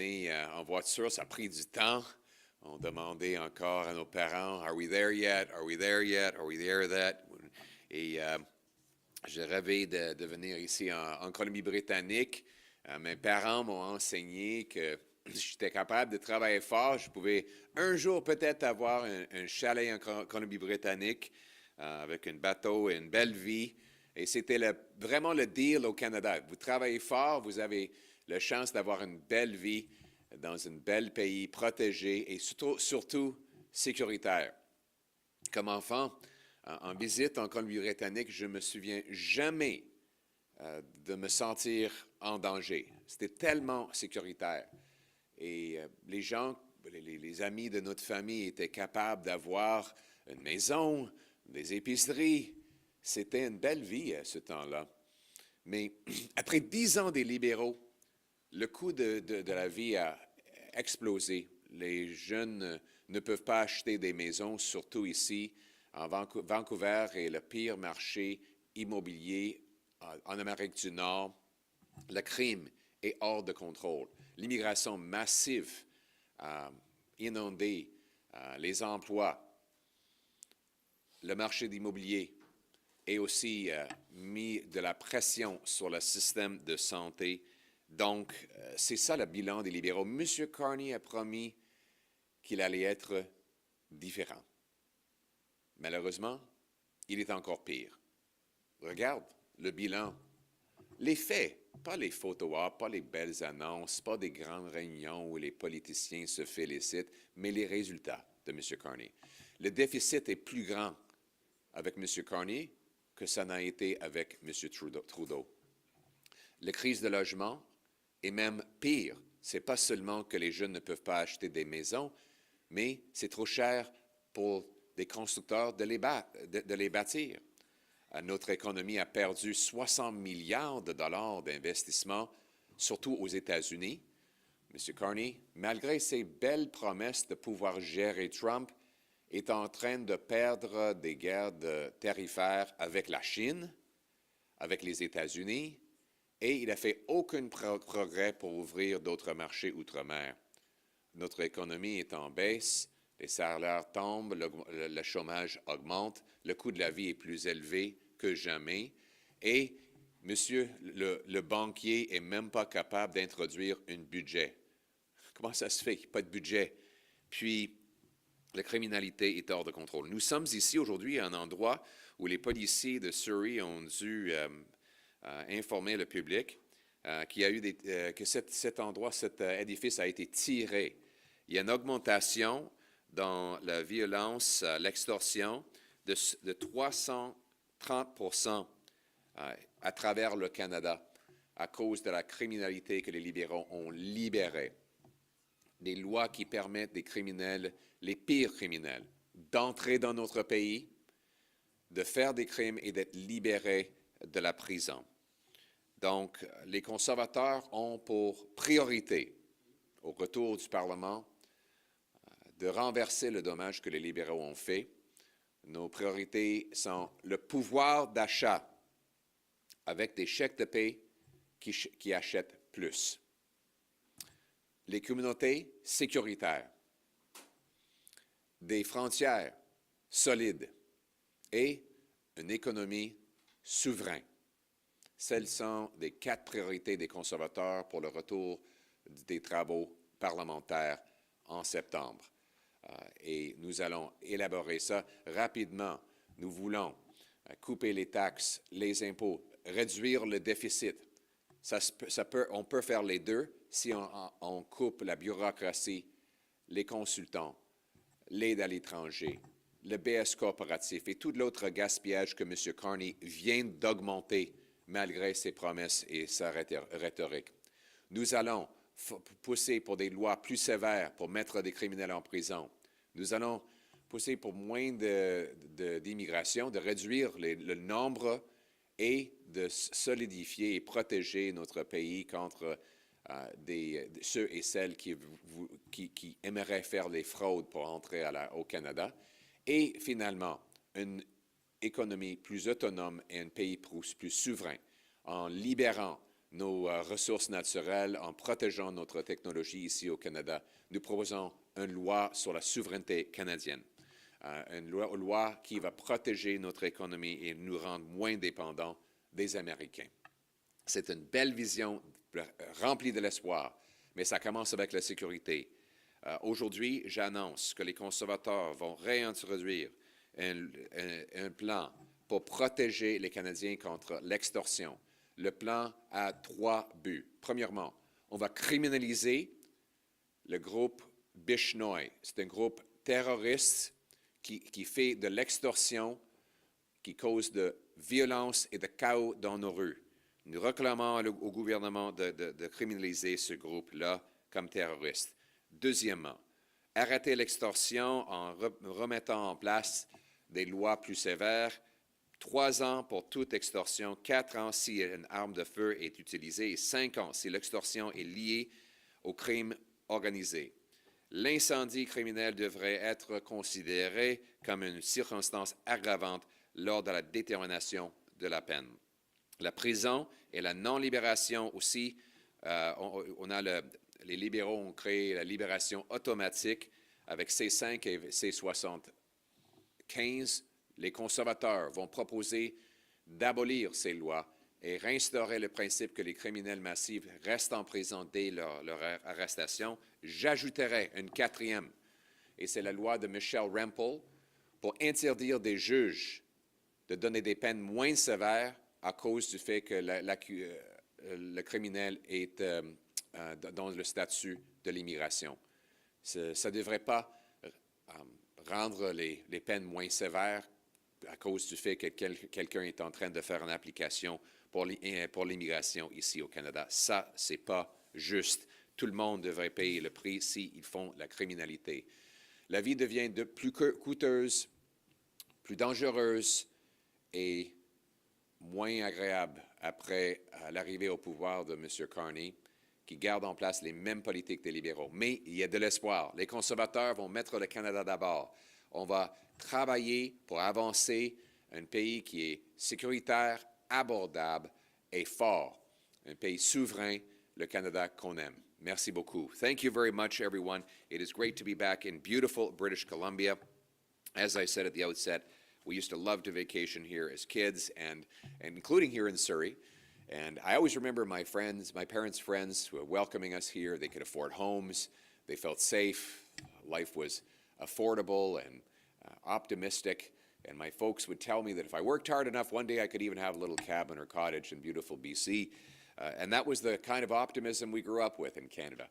années en voiture, ça a pris du temps. On demandait encore à nos parents, Are we there yet? Are we there yet? Are we there yet? Et j'ai rêvé de venir ici en Colombie-Britannique. Mes parents m'ont enseigné que j'étais capable de travailler fort. Je pouvais un jour peut-être avoir un chalet en Colombie-Britannique avec un bateau et une belle vie. Et c'était vraiment le deal au Canada. Vous travaillez fort, vous avez la chance d'avoir une belle vie dans un bel pays protégé et surtout sécuritaire. Comme enfant, en visite en Colombie-Britannique, je me souviens jamais de me sentir en danger. C'était tellement sécuritaire. Et les gens, les amis de notre famille étaient capables d'avoir une maison, des épiceries. C'était une belle vie à ce temps-là. Mais après 10 ans des libéraux, le coût de la vie a explosé. Les jeunes ne peuvent pas acheter des maisons, surtout ici. Vancouver est le pire marché immobilier en Amérique du Nord. Le crime est hors de contrôle. L'immigration massive a inondé les emplois. Le marché d'immobilier et aussi mis de la pression sur le système de santé. Donc, c'est ça le bilan des libéraux. M. Carney a promis qu'il allait être différent. Malheureusement, il est encore pire. Regarde le bilan. Les faits, pas les photos op, pas les belles annonces, pas des grandes réunions où les politiciens se félicitent, mais les résultats de M. Carney. Le déficit est plus grand avec M. Carney que ça n'a été avec M. Trudeau. La crise de logement est même pire. Ce n'est pas seulement que les jeunes ne peuvent pas acheter des maisons, mais c'est trop cher pour des constructeurs de les bâtir. Notre économie a perdu 60 milliards de dollars d'investissement, surtout aux États-Unis. M. Carney, malgré ses belles promesses de pouvoir gérer Trump, est en train de perdre des guerres tarifaires avec la Chine, avec les États-Unis, et il n'a fait aucun progrès pour ouvrir d'autres marchés outre-mer. Notre économie est en baisse, les salaires tombent, le chômage augmente, le coût de la vie est plus élevé que jamais, et monsieur le banquier n'est même pas capable d'introduire un budget. Comment ça se fait qu'il n'y a pas de budget? Puis, la criminalité est hors de contrôle. Nous sommes ici aujourd'hui à un endroit où les policiers de Surrey ont dû informer le public que cet endroit, cet édifice a été tiré. Il y a une augmentation dans la violence, l'extorsion de 330% à travers le Canada à cause de la criminalité que les libéraux ont libérée. Des lois qui permettent des criminels, les pires criminels, d'entrer dans notre pays, de faire des crimes et d'être libérés de la prison. Donc, les conservateurs ont pour priorité, au retour du Parlement, de renverser le dommage que les libéraux ont fait. Nos priorités sont le pouvoir d'achat avec des chèques de paie qui achètent plus. Les communautés sécuritaires, des frontières solides et une économie souveraine. Celles sont les 4 priorités des conservateurs pour le retour des travaux parlementaires en septembre. Et nous allons élaborer ça rapidement. Nous voulons couper les taxes, les impôts, réduire le déficit. On peut faire les deux si on coupe la bureaucratie, les consultants, l'aide à l'étranger, le BS corporatif et tout l'autre gaspillage que M. Carney vient d'augmenter malgré ses promesses et sa rhétorique. Nous allons pousser pour des lois plus sévères pour mettre des criminels en prison. Nous allons pousser pour moins d'immigration, de réduire le nombre et de solidifier et protéger notre pays contre ceux et celles qui aimeraient faire des fraudes pour entrer au Canada. Et finalement, une économie plus autonome et un pays plus souverain en libérant nos ressources naturelles, en protégeant notre technologie ici au Canada. Nous proposons une loi sur la souveraineté canadienne, une loi qui va protéger notre économie et nous rendre moins dépendants des Américains. C'est une belle vision remplie de l'espoir, mais ça commence avec la sécurité. Aujourd'hui, j'annonce que les conservateurs vont réintroduire un plan pour protéger les Canadiens contre l'extorsion. Le plan a 3 buts. Premièrement, on va criminaliser le groupe Bishnoi. C'est un groupe terroriste qui fait de l'extorsion, qui cause de violence et de chaos dans nos rues. Nous réclamons au gouvernement de criminaliser ce groupe-là comme terroriste. Deuxièmement, arrêter l'extorsion en remettant en place des lois plus sévères. 3 ans pour toute extorsion, 4 ans si une arme de feu est utilisée et 5 ans si l'extorsion est liée au crime organisé. L'incendie criminel devrait être considéré comme une circonstance aggravante lors de la détermination de la peine. La prison et la non-libération aussi, les libéraux ont créé la libération automatique avec C5 et C75. Les conservateurs vont proposer d'abolir ces lois et réinstaurer le principe que les criminels massifs restent en prison dès leur arrestation. J'ajouterai une 4e, et c'est la loi de Michelle Rempel, pour interdire des juges de donner des peines moins sévères à cause du fait que le criminel est dans le statut de l'immigration. Ça ne devrait pas rendre les peines moins sévères à cause du fait que quelqu'un est en train de faire une application pour l'immigration ici au Canada. Ça, ce n'est pas juste. Tout le monde devrait payer le prix s'ils font la criminalité. La vie devient de plus coûteuse, plus dangereuse et moins agréable après l'arrivée au pouvoir de M. Carney, qui garde en place les mêmes politiques des libéraux. Mais il y a de l'espoir. Les conservateurs vont mettre le Canada d'abord. On va travailler pour avancer un pays qui est sécuritaire, abordable et fort. Un pays souverain, le Canada qu'on aime. Merci beaucoup. Thank you very much, everyone. It is great to be back in beautiful British Columbia. As I said at the outset, we used to love to vacation here as kids, and including here in Surrey. And I always remember my parents' friends who were welcoming us here. They could afford homes. They felt safe. Life was affordable and optimistic. And my folks would tell me that if I worked hard enough, one day I could even have a little cabin or cottage in beautiful BC. And that was the kind of optimism we grew up with in Canada.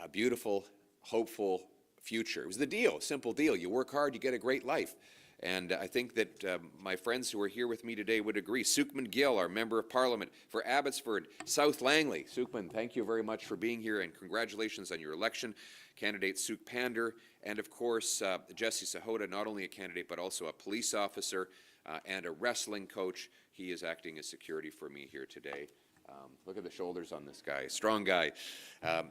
A beautiful, hopeful future. It was the deal, simple deal. You work hard, you get a great life. And I think that my friends who are here with me today would agree. Sukhman Gill, our Member of Parliament for Abbotsford, South Langley. Sukhman, thank you very much for being here, and congratulations on your election. Candidate Sukh Pander, and of course, Jesse Sahota, not only a candidate, but also a police officer and a wrestling coach. He is acting as security for me here today. Look at the shoulders on this guy, strong guy.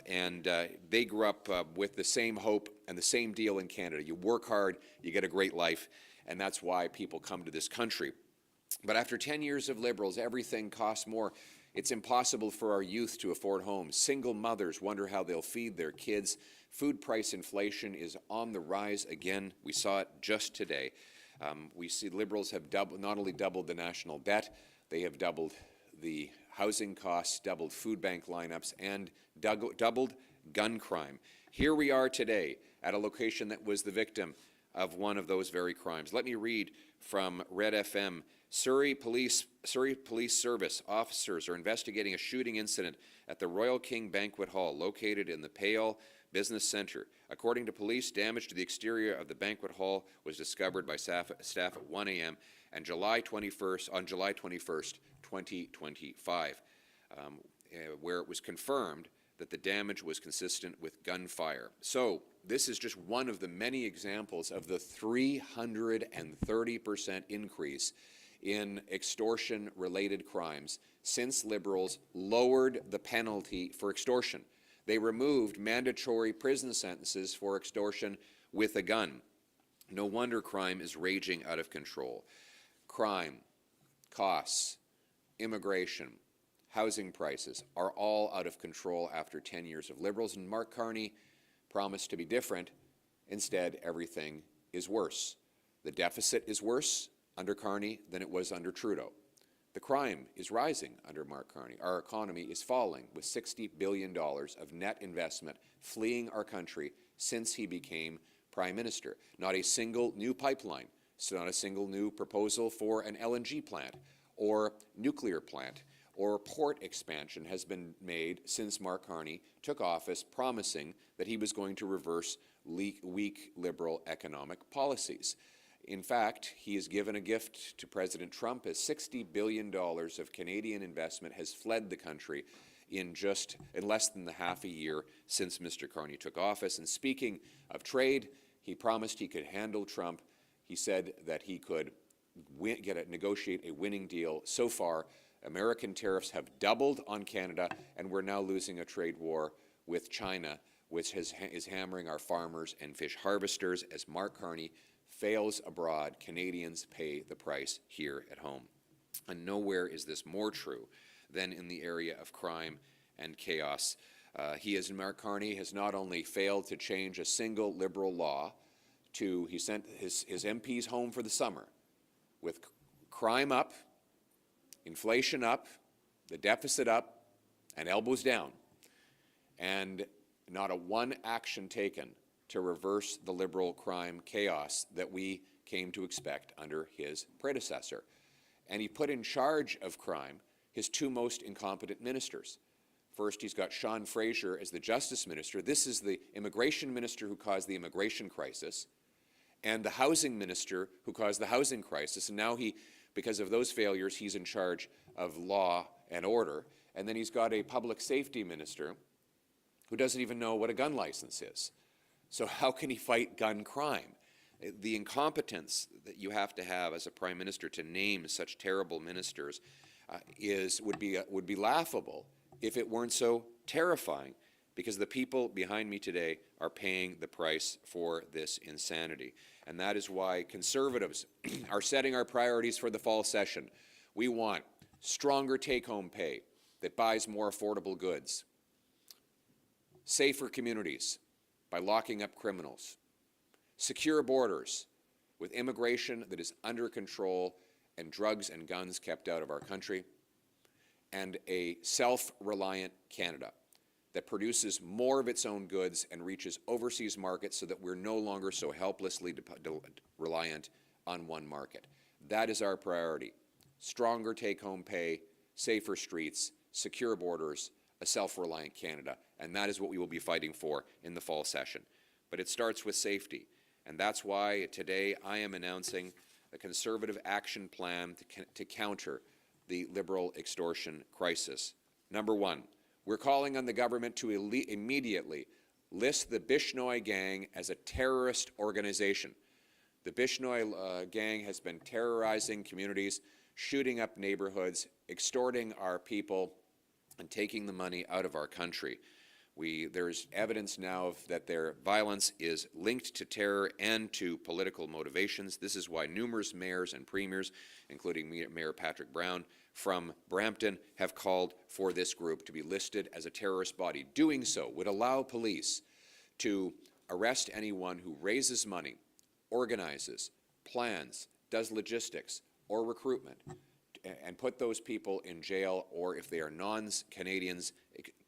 And they grew up with the same hope and the same deal in Canada. You work hard, you get a great life, and that's why people come to this country. But after 10 years of Liberals, everything costs more. It's impossible for our youth to afford homes. Single mothers wonder how they'll feed their kids. Food price inflation is on the rise again. We saw it just today. We see Liberals have not only doubled the national debt, they have doubled the housing costs, doubled food bank lineups, and doubled gun crime. Here we are today at a location that was the victim of one of those very crimes. Let me read from Red FM. Surrey Police Service officers are investigating a shooting incident at the Royal King Banquet Hall located in the Pale Business Centre. According to police, damage to the exterior of the banquet hall was discovered by staff at 1 a.m. on July 21st, 2025, where it was confirmed that the damage was consistent with gunfire. So this is just one of the many examples of the 330% increase in extortion-related crimes since Liberals lowered the penalty for extortion. They removed mandatory prison sentences for extortion with a gun. No wonder crime is raging out of control. Crime, costs, immigration, housing prices are all out of control after 10 years of Liberals, and Mark Carney promised to be different. Instead, everything is worse. The deficit is worse under Carney than it was under Trudeau. The crime is rising under Mark Carney. Our economy is falling, with $60 billion of net investment fleeing our country since he became Prime Minister. Not a single new pipeline, so not a single new proposal for an LNG plant or nuclear plant or port expansion has been made since Mark Carney took office, promising that he was going to reverse weak Liberal economic policies. In fact, he has given a gift to President Trump as $60 billion of Canadian investment has fled the country in less than the half a year since Mr. Carney took office. And speaking of trade, he promised he could handle Trump. He said that he could negotiate a winning deal. So far, American tariffs have doubled on Canada, and we're now losing a trade war with China, which is hammering our farmers and fish harvesters. As Mark Carney fails abroad, Canadians pay the price here at home. And nowhere is this more true than in the area of crime and chaos. Mark Carney has not only failed to change a single Liberal law he sent his MPs home for the summer with crime up, inflation up, the deficit up, and elbows down, and not a one action taken to reverse the Liberal crime chaos that we came to expect under his predecessor. And he put in charge of crime his two most incompetent ministers. First, he's got Sean Fraser as the Justice Minister. This is the immigration minister who caused the immigration crisis, and the housing minister who caused the housing crisis. And now because of those failures, he's in charge of law and order. And then he's got a public safety minister who doesn't even know what a gun license is. So how can he fight gun crime? The incompetence that you have to have as a prime minister to name such terrible ministers would be laughable if it weren't so terrifying, because the people behind me today are paying the price for this insanity. And that is why Conservatives are setting our priorities for the fall session. We want stronger take-home pay that buys more affordable goods, safer communities by locking up criminals, secure borders with immigration that is under control and drugs and guns kept out of our country, and a self-reliant Canada that produces more of its own goods and reaches overseas markets so that we're no longer so helplessly reliant on one market. That is our priority. Stronger take-home pay, safer streets, secure borders, a self-reliant Canada. And that is what we will be fighting for in the fall session. But it starts with safety. And that's why today I am announcing a Conservative action plan to counter the Liberal extortion crisis. Number one, we're calling on the government to immediately list the Bishnoi gang as a terrorist organization. The Bishnoi gang has been terrorizing communities, shooting up neighborhoods, extorting our people, and taking the money out of our country. There's evidence now that their violence is linked to terror and to political motivations. This is why numerous mayors and premiers, including Mayor Patrick Brown from Brampton, have called for this group to be listed as a terrorist body. Doing so would allow police to arrest anyone who raises money, organizes, plans, does logistics or recruitment, and put those people in jail, or if they are non-Canadians,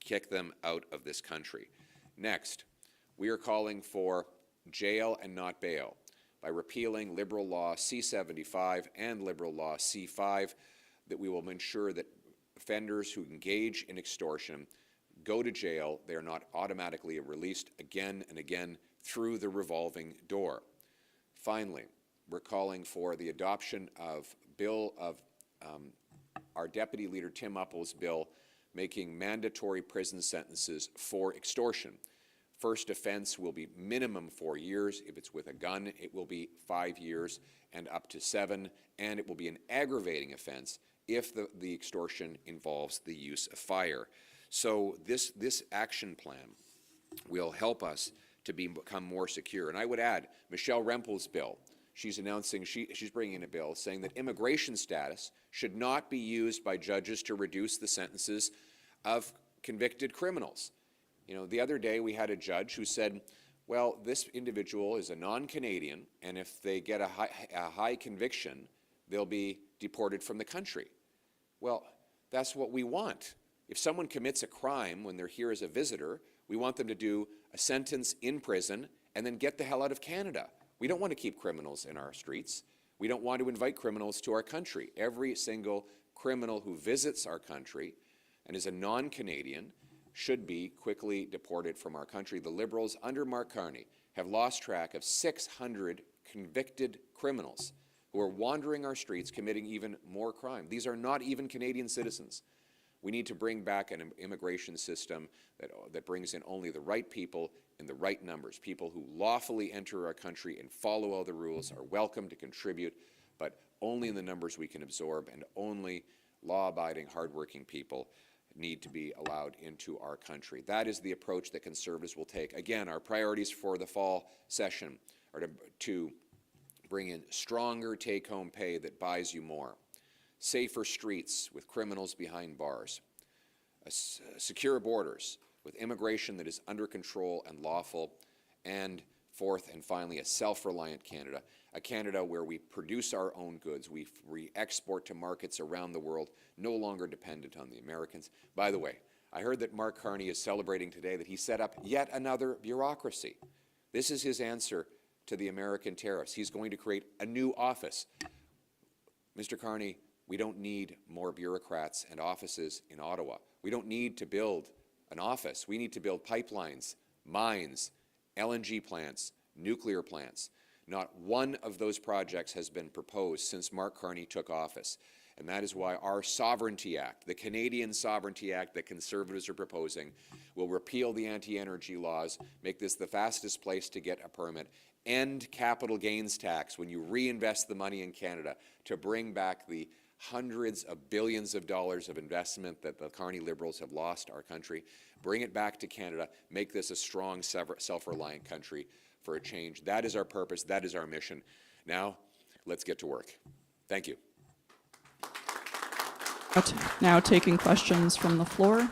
kick them out of this country. Next, we are calling for jail and not bail by repealing Liberal Law C-75 and Liberal Law C-5, that we will ensure that offenders who engage in extortion go to jail. They are not automatically released again and again through the revolving door. Finally, we're calling for the adoption of our Deputy Leader Tim Uppal's bill making mandatory prison sentences for extortion. First offense will be minimum 4 years. If it's with a gun, it will be 5 years and up to 7, and it will be an aggravating offense if the extortion involves the use of fire. So this action plan will help us to become more secure. And I would add Michelle Rempold's bill. she's announcing she's bringing in a bill saying that immigration status should not be used by judges to reduce the sentences of convicted criminals. You know, the other day we had a judge who said, well, this individual is a non-Canadian, and if they get a high conviction, they'll be deported from the country. Well, that's what we want. If someone commits a crime when they're here as a visitor, we want them to do a sentence in prison and then get the hell out of Canada. We don't want to keep criminals in our streets. We don't want to invite criminals to our country. Every single criminal who visits our country and is a non-Canadian should be quickly deported from our country. The Liberals, under Mark Carney, have lost track of 600 convicted criminals who are wandering our streets committing even more crime. These are not even Canadian citizens. We need to bring back an immigration system that brings in only the right people in the right numbers. People who lawfully enter our country and follow all the rules are welcome to contribute, but only in the numbers we can absorb, and only law-abiding, hardworking people need to be allowed into our country. That is the approach that Conservatives will take. Again, our priorities for the fall session are to bring in stronger take-home pay that buys you more, safer streets with criminals behind bars, secure borders with immigration that is under control and lawful, and fourth and finally, a self-reliant Canada, a Canada where we produce our own goods, we export to markets around the world, no longer dependent on the Americans. By the way, I heard that Mark Carney is celebrating today that he set up yet another bureaucracy. This is his answer to the American tariffs. He's going to create a new office. Mr. Carney, we don't need more bureaucrats and offices in Ottawa. We don't need to build an office. We need to build pipelines, mines, LNG plants, nuclear plants. Not one of those projects has been proposed since Mark Carney took office. And that is why our Sovereignty Act, the Canadian Sovereignty Act that Conservatives are proposing, will repeal the anti-energy laws, make this the fastest place to get a permit, end capital gains tax when you reinvest the money in Canada to bring back the hundreds of billions of dollars of investment that the Carney Liberals have lost our country, bring it back to Canada, make this a strong, self-reliant country for a change. That is our purpose. That is our mission. Now, let's get to work. Thank you. Now taking questions from the floor.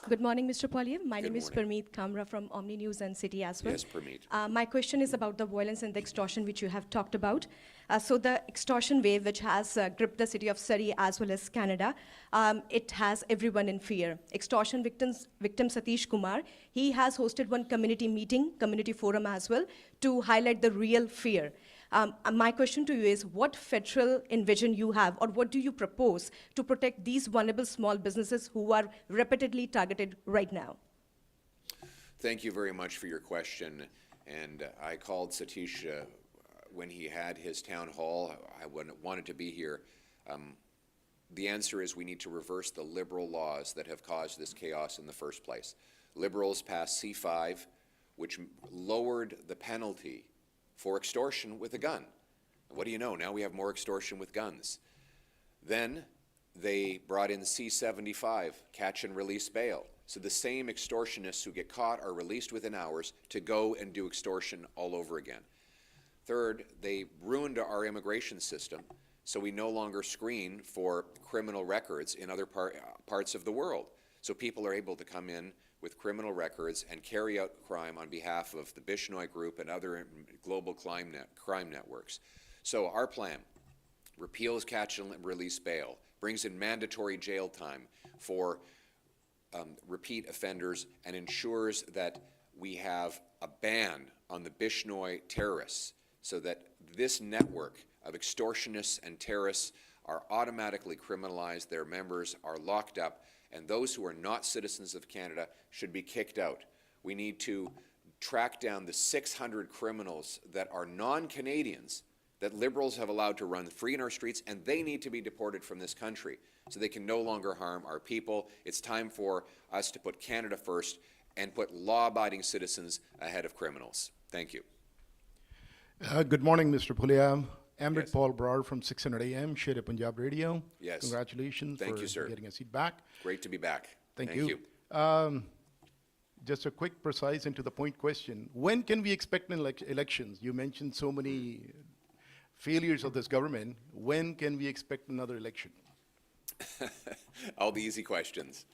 Good morning, Mr. Poilievre. My Good name is morning. Parmeet Kamra from Omni News and City as well. Yes, Parmeet. My question is about the violence and the extortion which you have talked about. So the extortion wave which has gripped the city of Surrey as well as Canada, it has everyone in fear. Extortion victim Satish Kumar, he has hosted one community meeting, community forum as well, to highlight the real fear. My question to you is, what federal envision you have, or what do you propose to protect these vulnerable small businesses who are repeatedly targeted right now? Thank you very much for your question. And I called Satish when he had his town hall. I wanted to be here. The answer is we need to reverse the Liberal laws that have caused this chaos in the first place. Liberals passed C5, which lowered the penalty for extortion with a gun. What do you know? Now we have more extortion with guns. Then they brought in C75, catch and release bail. So the same extortionists who get caught are released within hours to go and do extortion all over again. Third, they ruined our immigration system, so we no longer screen for criminal records in other parts of the world. So people are able to come in with criminal records and carry out crime on behalf of the Bishnoi Group and other global crime networks. So our plan repeals catch and release bail, brings in mandatory jail time for repeat offenders, and ensures that we have a ban on the Bishnoi terrorists so that this network of extortionists and terrorists are automatically criminalized, their members are locked up, and those who are not citizens of Canada should be kicked out. We need to track down the 600 criminals that are non-Canadians that Liberals have allowed to run free in our streets, and they need to be deported from this country so they can no longer harm our people. It's time for us to put Canada first and put law-abiding citizens ahead of criminals. Thank you. Good morning, Mr. Poilievre. Amrit Yes. Paul Brar from 600 AM, Surrey Punjab Radio. Yes. Congratulations Thank for you, sir. getting a seat back. Great to be back. Thank you. just a quick, precise, and to the point question. When can we expect an elections? You mentioned so many failures of this government. When can we expect another election? All the easy questions.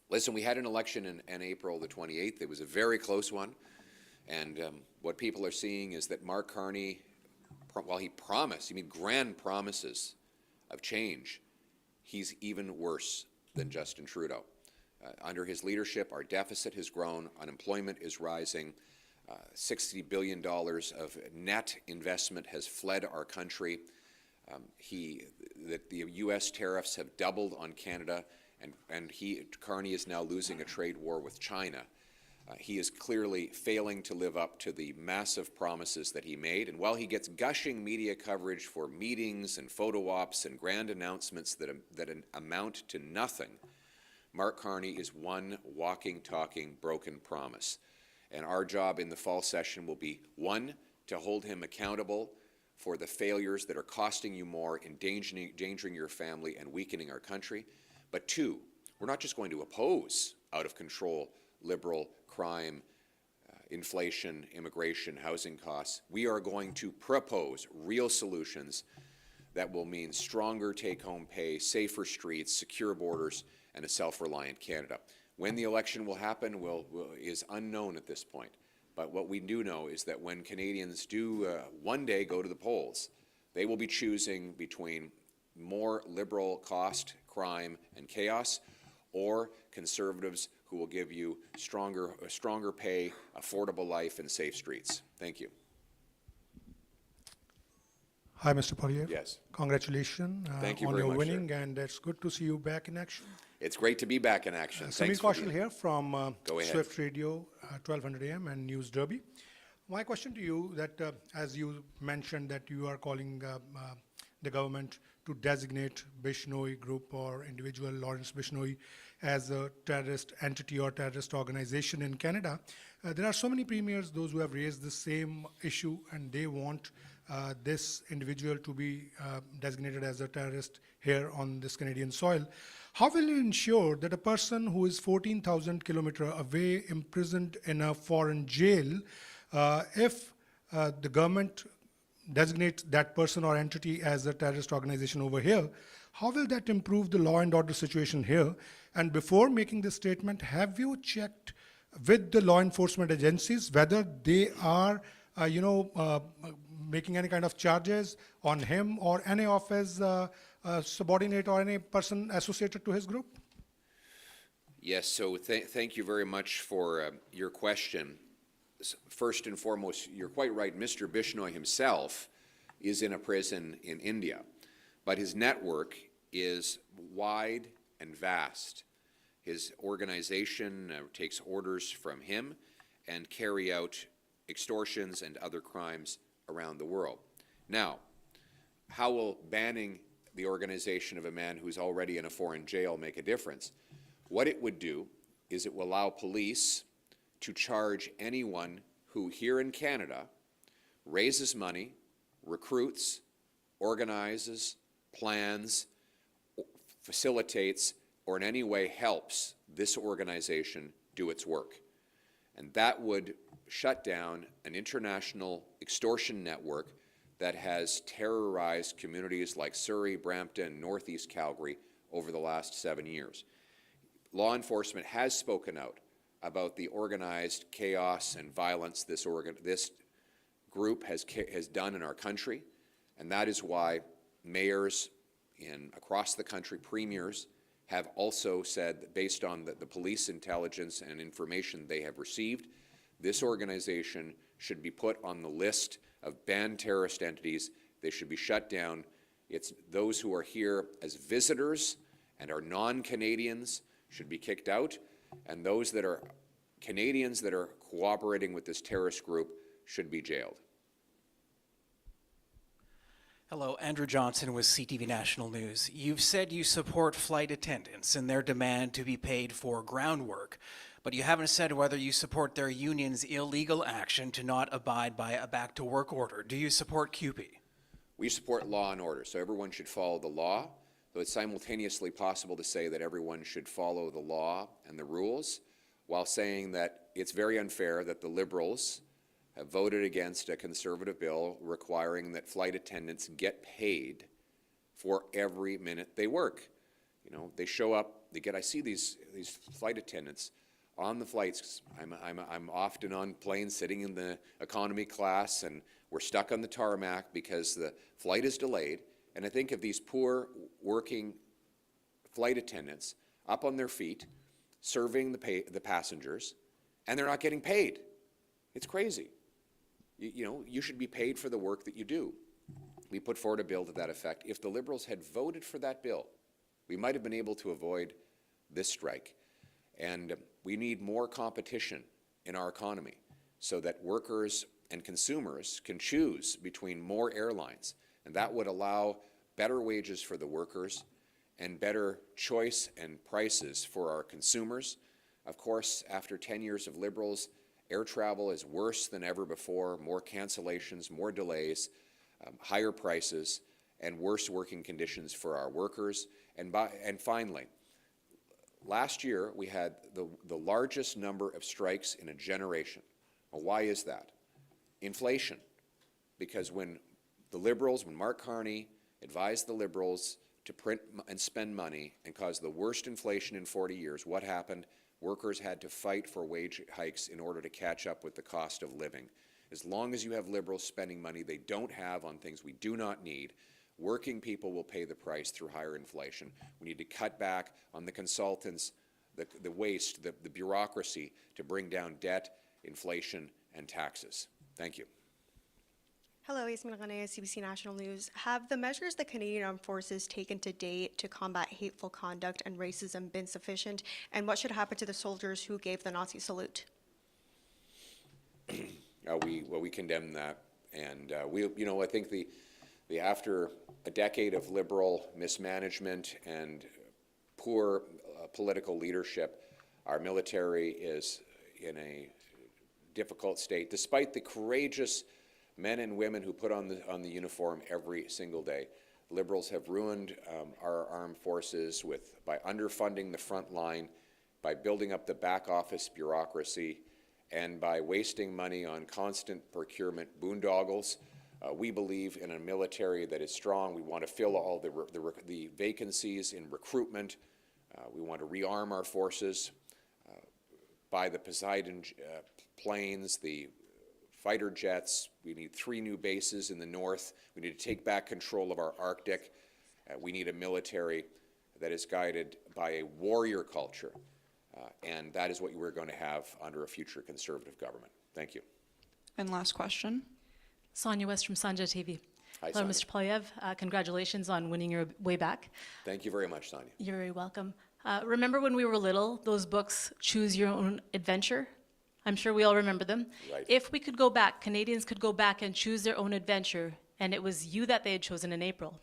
Listen, we had an election in April the 28th. It was a very close one. And what people are seeing is that Mark Carney, while he made grand promises of change, he's even worse than Justin Trudeau. Under his leadership, our deficit has grown, unemployment is rising, $60 billion of net investment has fled our country. The U.S. tariffs have doubled on Canada, and Carney is now losing a trade war with China. He is clearly failing to live up to the massive promises that he made, and while he gets gushing media coverage for meetings and photo ops and grand announcements that amount to nothing, Mark Carney is one walking, talking, broken promise. And our job in the fall session will be, one, to hold him accountable for the failures that are costing you more, endangering your family and weakening our country. But two, we're not just going to oppose out of control liberal crime, inflation, immigration, housing costs. We are going to propose real solutions that will mean stronger take-home pay, safer streets, secure borders, and a self-reliant Canada. When the election will happen is unknown at this point. But what we do know is that when Canadians do one day go to the polls, they will be choosing between more liberal cost, crime, and chaos, or Conservatives who will give you stronger pay, affordable life, and safe streets. Thank you. Hi, Mr. Poilievre. Yes. Congratulations Thank you on very your much, winning, sir. and it's good to see you back in action. It's great to be back in action. Samir Kaushal here from Go ahead. Swift Radio, 1200 AM and News Derby. My question to you that, as you mentioned that you are calling the government to designate Bishnoi Group or individual Lawrence Bishnoi as a terrorist entity or terrorist organization in Canada, there are so many premiers, those who have raised the same issue, and they want this individual to be designated as a terrorist here on this Canadian soil. How will you ensure that a person who is 14,000 kilometers away, imprisoned in a foreign jail, if the government designates that person or entity as a terrorist organization over here, how will that improve the law and order situation here? And before making this statement, have you checked with the law enforcement agencies whether they are, making any kind of charges on him or any of his subordinate or any person associated to his group? Yes, so thank you very much for your question. First and foremost, you're quite right. Mr. Bishnoi himself is in a prison in India, but his network is wide and vast. His organization takes orders from him and carry out extortions and other crimes around the world. Now, how will banning the organization of a man who's already in a foreign jail make a difference? What it would do is it will allow police to charge anyone who here in Canada raises money, recruits, organizes, plans, facilitates, or in any way helps this organization do its work. And that would shut down an international extortion network that has terrorized communities like Surrey, Brampton, Northeast Calgary over the last 7 years. Law enforcement has spoken out about the organized chaos and violence this group has done in our country, and that is why mayors across the country, premiers, have also said that based on the police intelligence and information they have received, this organization should be put on the list of banned terrorist entities. They should be shut down. It's those who are here as visitors and are non-Canadians should be kicked out, and those that are Canadians that are cooperating with this terrorist group should be jailed. Hello, Andrew Johnson with CTV National News. You've said you support flight attendants and their demand to be paid for groundwork, but you haven't said whether you support their union's illegal action to not abide by a back-to-work order. Do you support CUPE? We support law and order, so everyone should follow the law. So it's simultaneously possible to say that everyone should follow the law and the rules, while saying that it's very unfair that the Liberals have voted against a Conservative bill requiring that flight attendants get paid for every minute they work. You know, they show up, I see these flight attendants on the flights. I'm often on planes sitting in the economy class, and we're stuck on the tarmac because the flight is delayed. And I think of these poor working flight attendants up on their feet, serving the passengers, and they're not getting paid. It's crazy. You know, you should be paid for the work that you do. We put forward a bill to that effect. If the Liberals had voted for that bill, we might have been able to avoid this strike. And we need more competition in our economy so that workers and consumers can choose between more airlines. And that would allow better wages for the workers and better choice and prices for our consumers. Of course, after 10 years of Liberals, air travel is worse than ever before, more cancellations, more delays, higher prices, and worse working conditions for our workers. And finally, last year we had the largest number of strikes in a generation. Well, why is that? Inflation. Because when Mark Carney advised the Liberals to print and spend money and cause the worst inflation in 40 years, what happened? Workers had to fight for wage hikes in order to catch up with the cost of living. As long as you have Liberals spending money they don't have on things we do not need, working people will pay the price through higher inflation. We need to cut back on the consultants, the waste, the bureaucracy to bring down debt, inflation, and taxes. Thank you. Hello, Yasmin Ghanay, CBC National News. Have the measures the Canadian Armed Forces taken to date to combat hateful conduct and racism been sufficient? And what should happen to the soldiers who gave the Nazi salute? We condemn that, and I think after a decade of Liberal mismanagement and poor political leadership, our military is in a difficult state, despite the courageous men and women who put on the uniform every single day. Liberals have ruined our armed forces by underfunding the front line, by building up the back office bureaucracy, and by wasting money on constant procurement boondoggles. We believe in a military that is strong. We want to fill all the vacancies in recruitment. We want to rearm our forces, buy the Poseidon planes, the fighter jets. We need 3 new bases in the north. We need to take back control of our Arctic. We need a military that is guided by a warrior culture, and that is what we're going to have under a future Conservative government. Thank you. And last question. Sonia West from Sanja TV. Hi, Hello, Sonia. Mr. Poilievre. Congratulations on winning your way back. Thank you very much, Sonia. You're very welcome. Remember when we were little, those books, Choose Your Own Adventure? I'm sure we all remember them. Right. If we could go back, Canadians could go back and choose their own adventure, and it was you that they had chosen in April,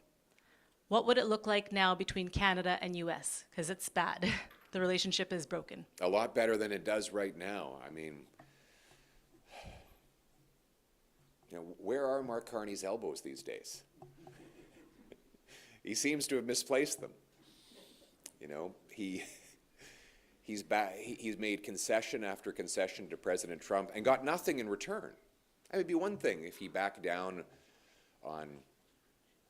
what would it look like now between Canada and US? Because it's bad. The relationship is broken. A lot better than it does right now. I mean, where are Mark Carney's elbows these days? He seems to have misplaced them. He's made concession after concession to President Trump and got nothing in return. It would be one thing if he backed down on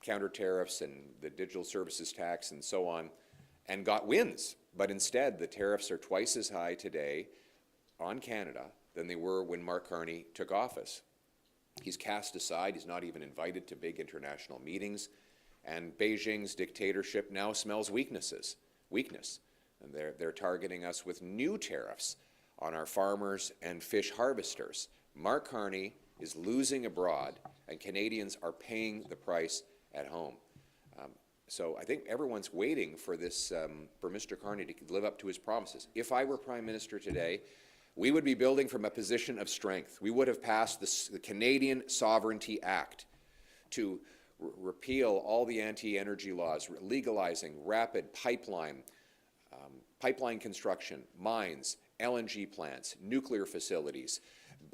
counter tariffs and the digital services tax and so on and got wins. But instead, the tariffs are twice as high today on Canada than they were when Mark Carney took office. He's cast aside. He's not even invited to big international meetings. And Beijing's dictatorship now smells weakness. And they're targeting us with new tariffs on our farmers and fish harvesters. Mark Carney is losing abroad, and Canadians are paying the price at home. So I think everyone's waiting for this, for Mr. Carney to live up to his promises. If I were Prime Minister today, we would be building from a position of strength. We would have passed the Canadian Sovereignty Act to repeal all the anti-energy laws, legalizing rapid pipeline construction, mines, LNG plants, nuclear facilities,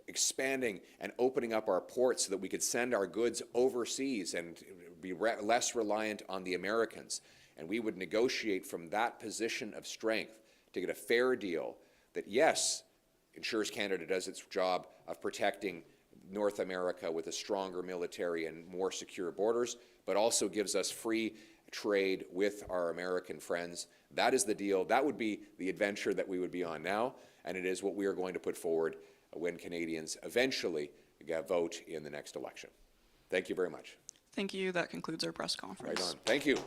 expanding and opening up our ports so that we could send our goods overseas and be less reliant on the Americans. and we would negotiate from that position of strength to get a fair deal that, yes, ensures Canada does its job of protecting North America with a stronger military and more secure borders, but also gives us free trade with our American friends. That is the deal. That would be the adventure that we would be on now, and it is what we are going to put forward when Canadians eventually vote in the next election. Thank you very much. Thank you. That concludes our press conference. Right on. Thank you.